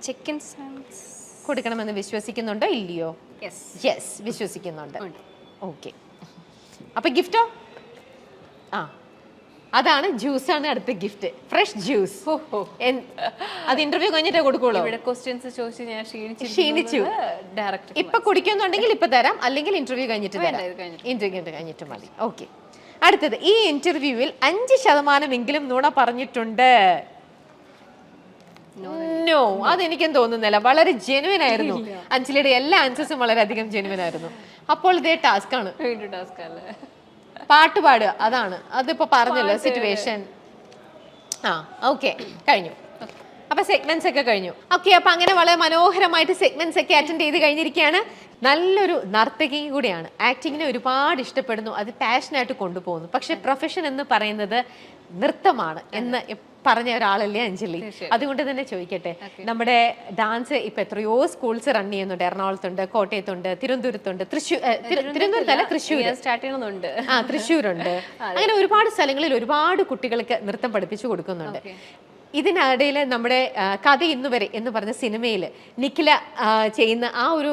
Chicken Sands കൊടുക്കണമെന്ന് വിശ്വസിക്കുന്നുണ്ടോ ഇല്ലയോ? യെസ്. യെസ്, വിശ്വസിക്കുന്നുണ്ട്. ഓക്കെ, അപ്പൊ ഗിഫ്റ്റോ? ആ, അതാണ് ജ്യൂസാണ് അടുത്ത ഗിഫ്റ്റ്, ഫ്രഷ് ജ്യൂസ്. അത് ഇന്റർവ്യൂ കഴിഞ്ഞിട്ടേ കൊടുക്കുള്ളൂ. ഇവിടെ ക്വസ്റ്റ്യൻസ് ചോദിച്ച് ഞാൻ ക്ഷീണിച്ചു. ഡയറക്റ്റ് ഇപ്പൊ കുടിക്കുന്നുണ്ടെങ്കിൽ ഇപ്പൊ തരാം, അല്ലെങ്കിൽ ഇന്റർവ്യൂ കഴിഞ്ഞിട്ട് തരാം. ഇന്റർവ്യൂ കഴിഞ്ഞിട്ട് മതി. ഓക്കെ, അടുത്തത്, ഈ ഇന്റർവ്യൂവിൽ 5% നുണ പറഞ്ഞിട്ടുണ്ട്. നോ, അതെനിക്കും തോന്നുന്നില്ല. വളരെ ജെനുവിൻ ആയിരുന്നു. അഞ്ജലിയുടെ എല്ലാ ആൻസേഴ്സും വളരെയധികം ജെനുവിൻ ആയിരുന്നു. അപ്പോൾ ഇതേ ടാസ്ക് ആണ്. ടാസ്ക് അല്ലേ? പാട്ട് പാടുക, അതാണ്. അതിപ്പോ പറഞ്ഞല്ലോ സിറ്റുവേഷൻ. ആ, ഓക്കെ, കഴിഞ്ഞു. അപ്പൊ സെഗ്മെന്റ്സ് ഒക്കെ കഴിഞ്ഞു. ഓക്കെ, അപ്പൊ അങ്ങനെ വളരെ മനോഹരമായിട്ട് സെഗ്മെന്റ്സ് ഒക്കെ അറ്റൻഡ് ചെയ്ത് കഴിഞ്ഞിരിക്കുകയാണ്. നല്ലൊരു നർത്തകിയും കൂടിയാണ്. ആക്ടിങ്ങിനെ ഒരുപാട് ഇഷ്ടപ്പെടുന്നു, അത് പാഷനായിട്ട് കൊണ്ടുപോകുന്നു. പക്ഷെ പ്രൊഫഷൻ എന്ന് പറയുന്നത് നൃത്തമാണ് എന്ന് പറഞ്ഞ ഒരാളല്ലേ അഞ്ജലി. അതുകൊണ്ട് തന്നെ ചോദിക്കട്ടെ, നമ്മുടെ ഡാൻസ് ഇപ്പൊ എത്രയോ സ്കൂൾസ് റൺ ചെയ്യുന്നുണ്ട്. എറണാകുളത്തുണ്ട്, കോട്ടയത്തുണ്ട്, തിരുവനന്തപുരത്തുണ്ട്, തിരുവനന്തപുരത്തല്ല, തൃശ്ശൂർ സ്റ്റാർട്ട് ചെയ്യണമെന്നുണ്ട്. തൃശ്ശൂരുണ്ട്. അങ്ങനെ ഒരുപാട് സ്ഥലങ്ങളിൽ ഒരുപാട് കുട്ടികൾക്ക് നൃത്തം പഠിപ്പിച്ചു കൊടുക്കുന്നുണ്ട്. ഇതിനിടയിൽ നമ്മുടെ കഥ ഇന്നുവരെ എന്ന് പറഞ്ഞ സിനിമയിൽ നിഖില ചെയ്യുന്ന ആ ഒരു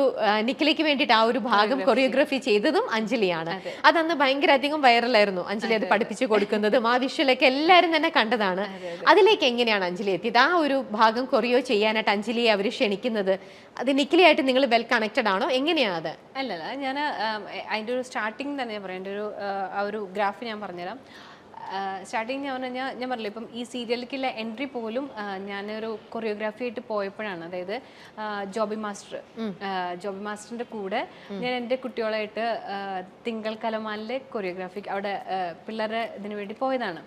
നിഖിലയ്ക്ക് വേണ്ടിയിട്ട് ആ ഒരു ഭാഗം കൊറിയോഗ്രാഫി ചെയ്തതും അഞ്ജലിയാണ്. അതന്ന് ഭയങ്കര അധികം വൈറലായിരുന്നു. അഞ്ജലി അത് പഠിപ്പിച്ചു കൊടുക്കുന്നതും ആ വിഷ്വലൊക്കെ എല്ലാവരും തന്നെ കണ്ടതാണ്. അതിലേക്ക് എങ്ങനെയാണ് അഞ്ജലി എത്തിയത്? ആ ഒരു ഭാഗം കൊറിയോ ചെയ്യാനായിട്ട് അഞ്ജലിയെ അവർ ക്ഷണിക്കുന്നത്, അത് നിഖിലയായിട്ട് നിങ്ങൾ വെൽ കണക്റ്റഡ് ആണോ? എങ്ങനെയാണ് അത്? അല്ലല്ല, ഞാൻ അതിൻ്റെ ഒരു സ്റ്റാർട്ടിങ് തന്നെ ഞാൻ പറയാം. എൻ്റെ ഒരു ആ ഒരു ഗ്രാഫ് ഞാൻ പറഞ്ഞുതരാം. സ്റ്റാർട്ടിങ് ഞാൻ പറഞ്ഞാൽ, ഞാൻ പറഞ്ഞില്ല, ഇപ്പം ഈ സീരിയലിലേക്കുള്ള എൻട്രി പോലും ഞാനൊരു കൊറിയോഗ്രാഫി ആയിട്ട് പോയപ്പോഴാണ്. അതായത് ജോബി മാസ്റ്ററിന്റെ കൂടെ ഞാൻ എൻ്റെ കുട്ടികളായിട്ട് തിങ്കൾ കലമാനിലെ കൊറിയോഗ്രാഫി അവിടെ പിള്ളേരുടെ ഇതിനു വേണ്ടി പോയതാണ്.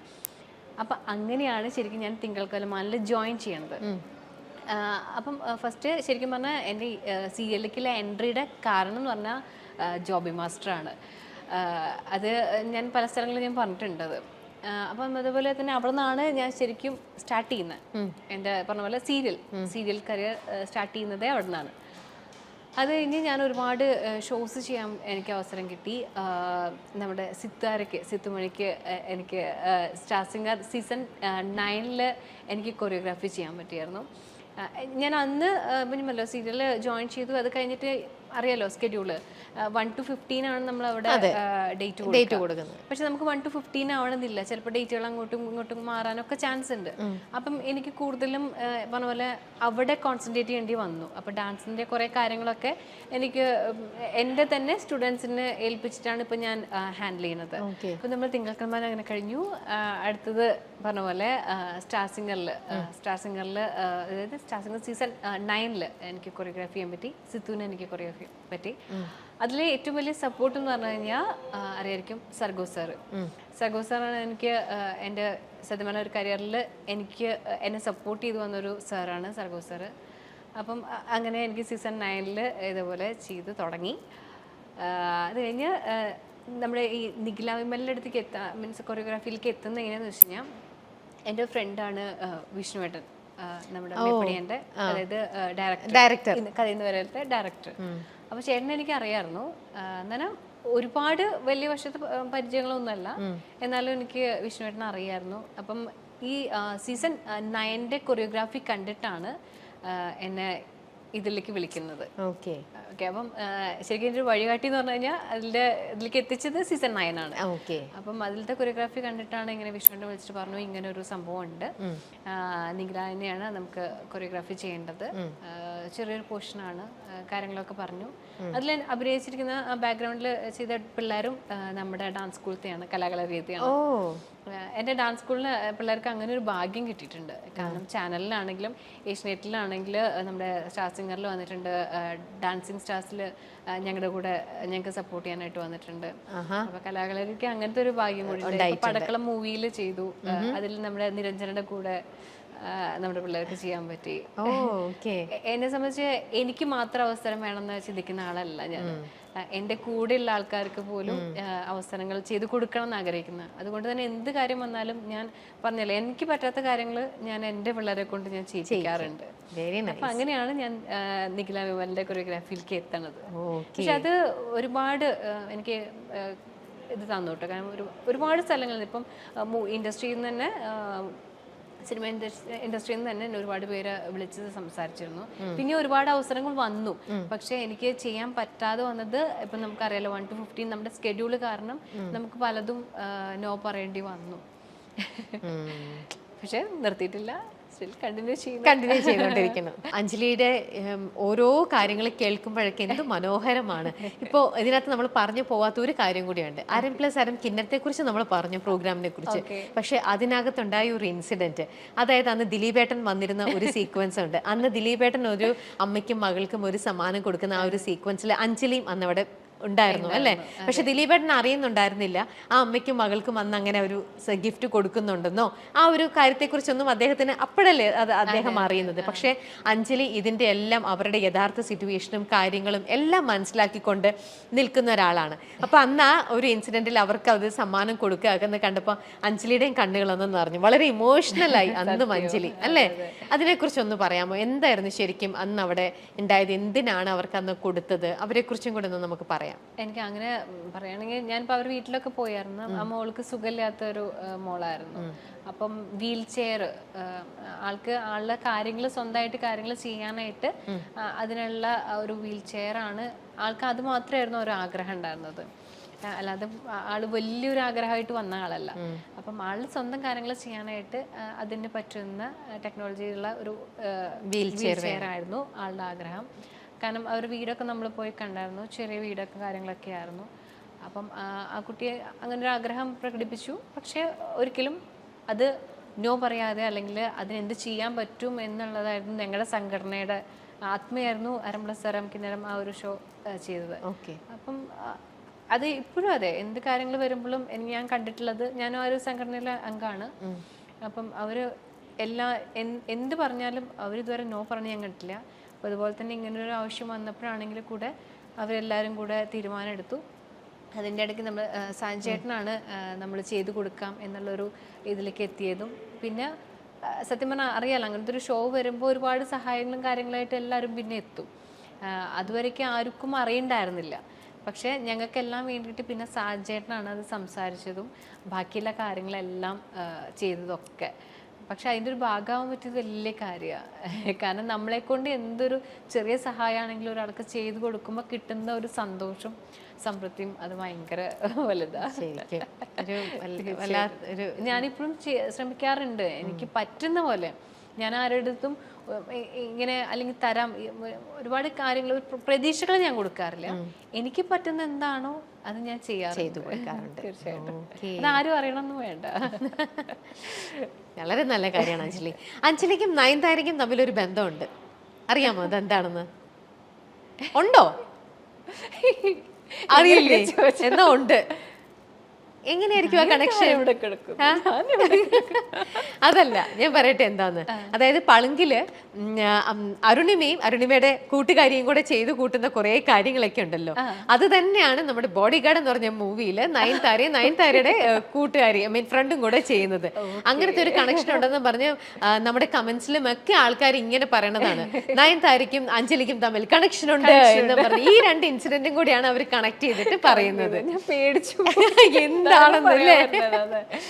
അപ്പം അങ്ങനെയാണ് ശരിക്കും ഞാൻ തിങ്കൾ കലമാനിൽ ജോയിൻ ചെയ്യണത്. അപ്പം ഫസ്റ്റ് ശരിക്കും പറഞ്ഞാൽ എൻ്റെ സീരിയലിലേക്കുള്ള എൻട്രിയുടെ കാരണം എന്ന് പറഞ്ഞാൽ ജോബി മാസ്റ്ററാണ്. അത് ഞാൻ പല സ്ഥലങ്ങളിൽ ഞാൻ പറഞ്ഞിട്ടുണ്ട്. അപ്പം അതുപോലെ തന്നെ അവിടെ നിന്നാണ് ഞാൻ ശരിക്കും സ്റ്റാർട്ട് ചെയ്യുന്നത്. എൻ്റെ പറഞ്ഞ പോലെ സീരിയൽ കരിയർ സ്റ്റാർട്ട് ചെയ്യുന്നതേ അവിടെ നിന്നാണ്. അത് കഴിഞ്ഞ് ഞാൻ ഒരുപാട് ഷോസ് ചെയ്യാൻ എനിക്ക് അവസരം കിട്ടി. നമ്മുടെ സിത്തുമണിക്ക് എനിക്ക് സ്റ്റാർ സിംഗർ സീസൺ 9 എനിക്ക് കൊറിയോഗ്രാഫി ചെയ്യാൻ പറ്റിയായിരുന്നു. ഞാൻ അന്ന് പിന്നല്ലോ സീരിയൽ ജോയിൻ ചെയ്തു. അത് കഴിഞ്ഞിട്ട് അറിയാലോ സ്കെഡ്യൂള് 1 to 15 ആണ് നമ്മൾ അവിടെ ഡേറ്റ് കൊടുക്കുന്നത്. പക്ഷെ നമുക്ക് 1 to 15 ആവണമെന്നില്ല. ചിലപ്പോൾ ഡേറ്റുകൾ അങ്ങോട്ടും ഇങ്ങോട്ടും മാറാനൊക്കെ ചാൻസ് ഉണ്ട്. അപ്പം എനിക്ക് കൂടുതലും പറഞ്ഞ പോലെ അവിടെ കോൺസെൻട്രേറ്റ് ചെയ്യേണ്ടി വന്നു. അപ്പം ഡാൻസിൻ്റെ കുറേ കാര്യങ്ങളൊക്കെ എനിക്ക് എൻ്റെ തന്നെ സ്റ്റുഡൻസിനെ ഏൽപ്പിച്ചിട്ടാണ് ഇപ്പം ഞാൻ ഹാൻഡിൽ ചെയ്യുന്നത്. അപ്പം നമ്മൾ തിങ്കളക്കന്മാർ അങ്ങനെ കഴിഞ്ഞു. അടുത്തത് പറഞ്ഞ പോലെ സ്റ്റാർ സിംഗറിൽ അതായത് സ്റ്റാർ സിംഗർ സീസൺ 9 എനിക്ക് കൊറിയോഗ്രാഫി ചെയ്യാൻ പറ്റി. സിത്തുവിന് എനിക്ക് കൊറിയോഗ്രാഫി പറ്റി. അതിലെ ഏറ്റവും വലിയ സപ്പോർട്ട് എന്ന് പറഞ്ഞു കഴിഞ്ഞാൽ അറിയായിരിക്കും സർഗോ സാറാണ് എനിക്ക് എൻ്റെ സത്യമായ ഒരു കരിയറിൽ എന്നെ സപ്പോർട്ട് ചെയ്തു വന്നൊരു സാറാണ് സർഗോ സാറ്. അപ്പം അങ്ങനെ എനിക്ക് സീസൺ 9 ഇതേപോലെ ചെയ്ത് തുടങ്ങി. അത് കഴിഞ്ഞ് നമ്മുടെ ഈ നിഖില വിമലിൻ്റെ അടുത്തേക്ക് മീൻസ് കൊറിയോഗ്രാഫിയിലേക്ക് എത്തുന്നത് എങ്ങനെയാണെന്ന് വെച്ച് കഴിഞ്ഞാൽ, എൻ്റെ ഫ്രണ്ടാണ് വിഷ്ണുവേട്ടൻ, നമ്മുടെ മേപ്പടിയൻ്റെ, അതായത് ഡയറക്ടർ, കഥയെന്ന് പറയുന്നത് ഡയറക്ടർ. അപ്പോൾ ചേട്ടനെ എനിക്ക് അറിയാമായിരുന്നു. എന്നാലും ഒരുപാട് വലിയ വർഷത്തെ പരിചയങ്ങളൊന്നുമല്ല, എന്നാലും എനിക്ക് വിഷ്ണുവേട്ടനെ അറിയാമായിരുന്നു. അപ്പം ഈ സീസൺ 9 കൊറിയോഗ്രാഫി കണ്ടിട്ടാണ് എന്നെ ഇതിലേക്ക് വിളിക്കുന്നത്. ഓക്കെ, അപ്പം ശരിക്കും എൻ്റെ ഒരു വഴികാട്ടി എന്ന് പറഞ്ഞു കഴിഞ്ഞാൽ ഇതിലേക്ക് എത്തിച്ചത് സീസൺ 9 ആണ്. അപ്പം അതിലത്തെ കൊറിയോഗ്രാഫി കണ്ടിട്ടാണ് ഇങ്ങനെ വിഷ്ണുവിനെ വിളിച്ചിട്ട് പറഞ്ഞു ഇങ്ങനെ ഒരു സംഭവം ഉണ്ട്, നിഖിലനെയാണ് നമുക്ക് കൊറിയോഗ്രാഫി ചെയ്യേണ്ടത്, ചെറിയൊരു പോർഷനാണ്, കാര്യങ്ങളൊക്കെ പറഞ്ഞു. അതിൽ അഭിനയിച്ചിരിക്കുന്ന ബാക്ക്ഗ്രൗണ്ടിൽ ചെയ്ത പിള്ളേരും നമ്മുടെ ഡാൻസ് സ്കൂളത്തെയാണ്, കലാകളരീതിയാണ്. എൻ്റെ ഡാൻസ് സ്കൂളിന് പിള്ളേർക്ക് അങ്ങനെ ഒരു ഭാഗ്യം കിട്ടിയിട്ടുണ്ട്. കാരണം ചാനലിലാണെങ്കിലും ഏഷ്യനെറ്റിലാണെങ്കിൽ നമ്മുടെ സ്റ്റാർ സിംഗറിൽ വന്നിട്ടുണ്ട്, ഡാൻസിങ് സ്റ്റാർസിൽ ഞങ്ങളുടെ കൂടെ ഞങ്ങൾക്ക് സപ്പോർട്ട് ചെയ്യാനായിട്ട് വന്നിട്ടുണ്ട്. അപ്പൊ കലാകളരിക്ക് അങ്ങനത്തെ ഒരു ഭാഗ്യം കൂടി. പടക്കളം മൂവിയിൽ ചെയ്തു, അതിൽ നമ്മുടെ നിരഞ്ജനയുടെ കൂടെ നമ്മുടെ പിള്ളേർക്ക് ചെയ്യാൻ പറ്റി. എന്നെ സംബന്ധിച്ച് എനിക്ക് മാത്രം അവസരം വേണമെന്ന് ചിന്തിക്കുന്ന ആളല്ല ഞാൻ. എൻ്റെ കൂടെയുള്ള ആൾക്കാർക്ക് പോലും അവസരങ്ങൾ ചെയ്തു കൊടുക്കണം എന്ന് ആഗ്രഹിക്കുന്നത്. അതുകൊണ്ട് തന്നെ എന്ത് കാര്യം വന്നാലും ഞാൻ പറഞ്ഞല്ലോ, എനിക്ക് പറ്റാത്ത കാര്യങ്ങൾ ഞാൻ എൻ്റെ പിള്ളേരെ കൊണ്ട് ഞാൻ ചെയ്യിക്കാറുണ്ട്. അപ്പൊ അങ്ങനെയാണ് ഞാൻ നിഖില വിമലിന്റെ കൊറിയോഗ്രാഫിയിലേക്ക് എത്തണത്. പക്ഷെ അത് ഒരുപാട് എനിക്ക് ഇത് തന്നു കേട്ടോ. കാരണം ഒരുപാട് സ്ഥലങ്ങളിൽ ഇപ്പം ഇൻഡസ്ട്രിയിൽ നിന്ന് തന്നെ സിനിമ ഇൻഡസ്ട്രിയിൽ നിന്ന് തന്നെ എന്നെ ഒരുപാട് പേര് വിളിച്ച് സംസാരിച്ചിരുന്നു. പിന്നെ ഒരുപാട് അവസരങ്ങൾ വന്നു. പക്ഷെ എനിക്ക് ചെയ്യാൻ പറ്റാതെ വന്നത് ഇപ്പം നമുക്കറിയാലോ 1 to 15 നമ്മുടെ സ്കെഡ്യൂള് കാരണം നമുക്ക് പലതും നോ പറയേണ്ടി വന്നു. പക്ഷെ നിർത്തിയിട്ടില്ല, കണ്ടിന്യൂ ചെയ്തുകൊണ്ടിരിക്കുന്നു. അഞ്ജലിയുടെ ഓരോ കാര്യങ്ങൾ കേൾക്കുമ്പോഴൊക്കെ എന്ത് മനോഹരമാണ്. ഇപ്പോൾ ഇതിനകത്ത് നമ്മൾ പറഞ്ഞു പോവാത്ത ഒരു കാര്യം കൂടിയുണ്ട്. അരം പ്ലസ് അരം കിന്നരത്തെ കുറിച്ച് നമ്മൾ പറഞ്ഞു, പ്രോഗ്രാമിനെ കുറിച്ച്. പക്ഷെ അതിനകത്തുണ്ടായ ഒരു ഇൻസിഡന്റ്, അതായത് അന്ന് ദിലീപേട്ടൻ വന്നിരുന്ന ഒരു സീക്വൻസ് ഉണ്ട്. അന്ന് ദിലീപേട്ടൻ ഒരു അമ്മയ്ക്കും മകൾക്കും ഒരു സമ്മാനം കൊടുക്കുന്ന ആ ഒരു സീക്വൻസിൽ അഞ്ജലിയും അന്ന് അവിടെ ഉണ്ടായിരുന്നു അല്ലേ? പക്ഷെ ദിലീപേട്ടൻ അറിയുന്നുണ്ടായിരുന്നില്ല ആ അമ്മയ്ക്കും മകൾക്കും അന്ന് അങ്ങനെ ഒരു ഗിഫ്റ്റ് കൊടുക്കുന്നുണ്ടെന്നോ ആ ഒരു കാര്യത്തെക്കുറിച്ചൊന്നും അദ്ദേഹത്തിന് അപ്പോഴല്ലേ അത് അദ്ദേഹം അറിയുന്നത്. പക്ഷെ അഞ്ജലി ഇതിന്റെ എല്ലാം അവരുടെ യഥാർത്ഥ സിറ്റുവേഷനും കാര്യങ്ങളും എല്ലാം മനസ്സിലാക്കിക്കൊണ്ട് നിൽക്കുന്ന ഒരാളാണ്. അപ്പൊ അന്ന് ആ ഒരു ഇൻസിഡന്റിൽ അവർക്ക് അത് സമ്മാനം കൊടുക്കുക എന്ന് കണ്ടപ്പോൾ അഞ്ജലിയുടെയും കണ്ണുകളൊന്നും നിറഞ്ഞു. വളരെ ഇമോഷണലായി അന്നും അഞ്ജലി അല്ലേ? അതിനെക്കുറിച്ചൊന്ന് പറയാമോ? എന്തായിരുന്നു ശരിക്കും അന്ന് അവിടെ ഉണ്ടായത്? എന്തിനാണ് അവർക്ക് അന്ന് കൊടുത്തത്? അവരെ കുറിച്ചും കൂടെ ഒന്ന് നമുക്ക് പറയാം. എനിക്ക് അങ്ങനെ പറയുകയാണെങ്കിൽ ഞാനിപ്പോൾ അവർ വീട്ടിലൊക്കെ പോയായിരുന്നു. ആ മോൾക്ക് സുഖമില്ലാത്തൊരു മോളായിരുന്നു. അപ്പം വീൽ ചെയർ, ആളുടെ കാര്യങ്ങൾ സ്വന്തമായിട്ട് കാര്യങ്ങൾ ചെയ്യാനായിട്ട് അതിനുള്ള ഒരു വീൽ ചെയറാണ് ആൾക്ക്. അത് മാത്രമായിരുന്നു ഒരു ആഗ്രഹം ഉണ്ടായിരുന്നത്, അല്ലാതെ ആള് വലിയൊരു ആഗ്രഹമായിട്ട് വന്ന ആളല്ല. അപ്പം ആള് സ്വന്തം കാര്യങ്ങൾ ചെയ്യാനായിട്ട് അതിന് പറ്റുന്ന ടെക്നോളജിയുള്ള ഒരു വീൽ ചെയർ ആയിരുന്നു ആളുടെ ആഗ്രഹം. കാരണം അവർ വീടൊക്കെ നമ്മൾ പോയി കണ്ടായിരുന്നു, ചെറിയ വീടൊക്കെ കാര്യങ്ങളൊക്കെ ആയിരുന്നു. അപ്പം ആ കുട്ടിയെ അങ്ങനെ ഒരു ആഗ്രഹം പ്രകടിപ്പിച്ചു. പക്ഷെ ഒരിക്കലും അത് നോ പറയാതെ അല്ലെങ്കിൽ അതിനെന്ത് ചെയ്യാൻ പറ്റും എന്നുള്ളതായിരുന്നു ഞങ്ങളുടെ സംഘടനയുടെ ആത്മയായിരുന്നു അരം പ്ലസ് അരം കിന്നരം ആ ഒരു ഷോ ചെയ്തത്. അപ്പം അത് ഇപ്പോഴും അതെ, എന്ത് കാര്യങ്ങൾ വരുമ്പോഴും ഞാൻ കണ്ടിട്ടുള്ളത്, ഞാൻ ആ ഒരു സംഘടനയിലെ അംഗമാണ്. അപ്പം അവർ എന്ത് പറഞ്ഞാലും അവരിതുവരെ നോ പറഞ്ഞ് ഞാൻ കണ്ടിട്ടില്ല. അപ്പോൾ അതുപോലെ തന്നെ ഇങ്ങനൊരു ആവശ്യം വന്നപ്പോഴാണെങ്കിൽ കൂടെ അവരെല്ലാവരും കൂടെ തീരുമാനം എടുത്തു. അതിൻ്റെ ഇടയ്ക്ക് നമ്മൾ സാഞ്ചേട്ടനാണ് നമ്മൾ ചെയ്തു കൊടുക്കാം എന്നുള്ളൊരു ഇതിലേക്ക് എത്തിയതും. പിന്നെ സത്യം പറഞ്ഞാൽ അറിയാലോ, അങ്ങനത്തെ ഒരു ഷോ വരുമ്പോൾ ഒരുപാട് സഹായങ്ങളും കാര്യങ്ങളായിട്ട് എല്ലാവരും പിന്നെ എത്തും. അതുവരേക്കും ആർക്കും അറിയണ്ടായിരുന്നില്ല. പക്ഷേ ഞങ്ങൾക്കെല്ലാം വേണ്ടിയിട്ട് പിന്നെ സാഞ്ചേട്ടനാണ് അത് സംസാരിച്ചതും ബാക്കിയുള്ള കാര്യങ്ങളെല്ലാം ചെയ്തതൊക്കെ. പക്ഷെ അതിൻ്റെ ഒരു ഭാഗമാകാൻ പറ്റിയത് വലിയ കാര്യമാണ്. കാരണം നമ്മളെ കൊണ്ട് എന്തൊരു ചെറിയ സഹായമാണെങ്കിലും ഒരാൾക്ക് ചെയ്തു കൊടുക്കുമ്പോൾ കിട്ടുന്ന ഒരു സന്തോഷം സംതൃപ്തിയും അത് ഭയങ്കര വലുതാണ്. ഞാനിപ്പോഴും ശ്രമിക്കാറുണ്ട്, എനിക്ക് പറ്റുന്ന പോലെ. ഞാൻ ആരുടെടുത്തും ഇങ്ങനെ അല്ലെങ്കിൽ തരാം ഒരുപാട് കാര്യങ്ങൾ പ്രതീക്ഷകൾ ഞാൻ കൊടുക്കാറില്ല. എനിക്ക് പറ്റുന്ന എന്താണോ അത് ഞാൻ ചെയ്തു കൊടുക്കാറുണ്ട്. തീർച്ചയായിട്ടും അതാരും അറിയണമെന്ന് വേണ്ട. വളരെ നല്ല കാര്യമാണ് അഞ്ജലി. അഞ്ജലിക്കും നയൻതാരയ്ക്കും തമ്മിലൊരു ബന്ധമുണ്ട്, അറിയാമോ അതെന്താണെന്ന്? ഉണ്ടോ? അറിയില്ലേ? എന്നാ ഉണ്ട്. എങ്ങനെയായിരിക്കും ആ കണക്ഷൻ? അതല്ല, ഞാൻ പറയട്ടെ എന്താന്ന്. അതായത് പളുങ്കില് അരുണിമയുടെ കൂട്ടുകാരിയും കൂടെ ചെയ്തു കൂട്ടുന്ന കുറെ കാര്യങ്ങളൊക്കെ ഉണ്ടല്ലോ. അത് തന്നെയാണ് നമ്മുടെ ബോഡി ഗാർഡ് എന്ന് പറഞ്ഞ മൂവിയില് നയൻതാരയുടെ കൂട്ടുകാരി ഫ്രണ്ടും കൂടെ ചെയ്യുന്നത്. അങ്ങനത്തെ ഒരു കണക്ഷൻ ഉണ്ടെന്ന് പറഞ്ഞ് നമ്മുടെ കമന്റ്സിലും ഒക്കെ ആൾക്കാർ ഇങ്ങനെ പറയണതാണ്, നയൻതാരയ്ക്കും അഞ്ജലിക്കും തമ്മിൽ കണക്ഷൻ ഉണ്ട് എന്ന് പറഞ്ഞ്. ഈ രണ്ട് ഇൻസിഡന്റും കൂടിയാണ് അവർ കണക്ട് ചെയ്തിട്ട് പറയുന്നത്. ഞാൻ പേടിച്ചു എന്താണെന്നല്ലേ.